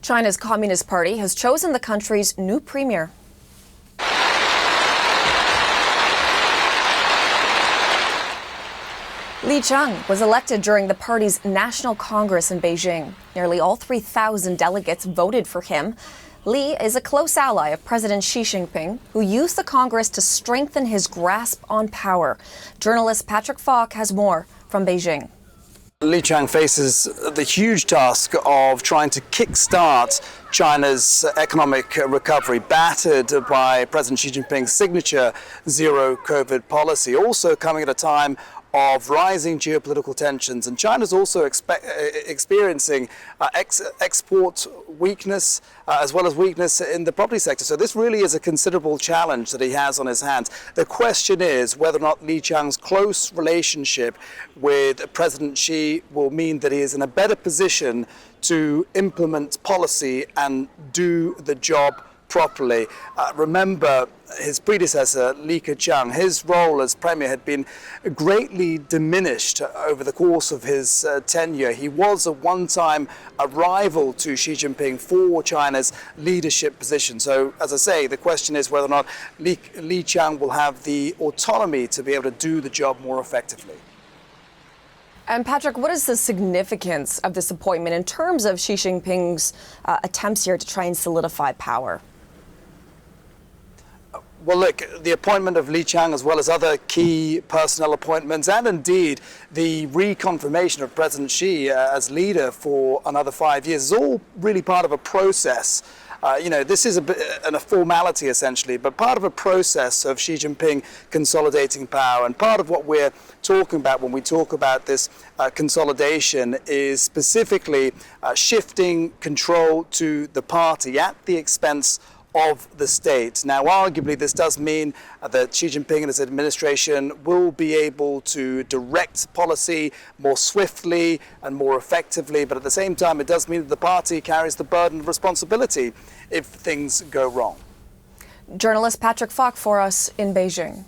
China's Communist Party has chosen the country's new premier. Li Qiang was elected during the party's National Congress in Beijing. Nearly all 3,000 delegates voted for him. Li is a close ally of President Xi Jinping, who used the Congress to strengthen his grasp on power. Journalist Patrick Falk has more from Beijing. Li Qiang faces the huge task of trying to kickstart China's economic recovery, battered by President Xi Jinping's signature zero-COVID policy, also coming at a time of rising geopolitical tensions. And China's also experiencing export weakness as well as weakness in the property sector. So this really is a considerable challenge that he has on his hands. The question is whether or not Li Qiang's close relationship with President Xi will mean that he is in a better position to implement policy and do the job properly. Remember, his predecessor, Li Qiang, his role as premier had been greatly diminished over the course of his tenure. He was at one time a rival to Xi Jinping for China's leadership position. So, as I say, the question is whether or not Li Qiang will have the autonomy to be able to do the job more effectively. And Patrick, what is the significance of this appointment in terms of Xi Jinping's attempts here to try and solidify power? Well, look, the appointment of Li Qiang, as well as other key personnel appointments, and indeed the reconfirmation of President Xi as leader for another 5 years, is all really part of a process. This is a formality essentially, but part of a process of Xi Jinping consolidating power. And part of what we're talking about when we talk about this consolidation is specifically shifting control to the party at the expense of the state. Now, arguably, this does mean that Xi Jinping and his administration will be able to direct policy more swiftly and more effectively, but at the same time, it does mean that the party carries the burden of responsibility if things go wrong. Journalist Patrick Falk for us in Beijing.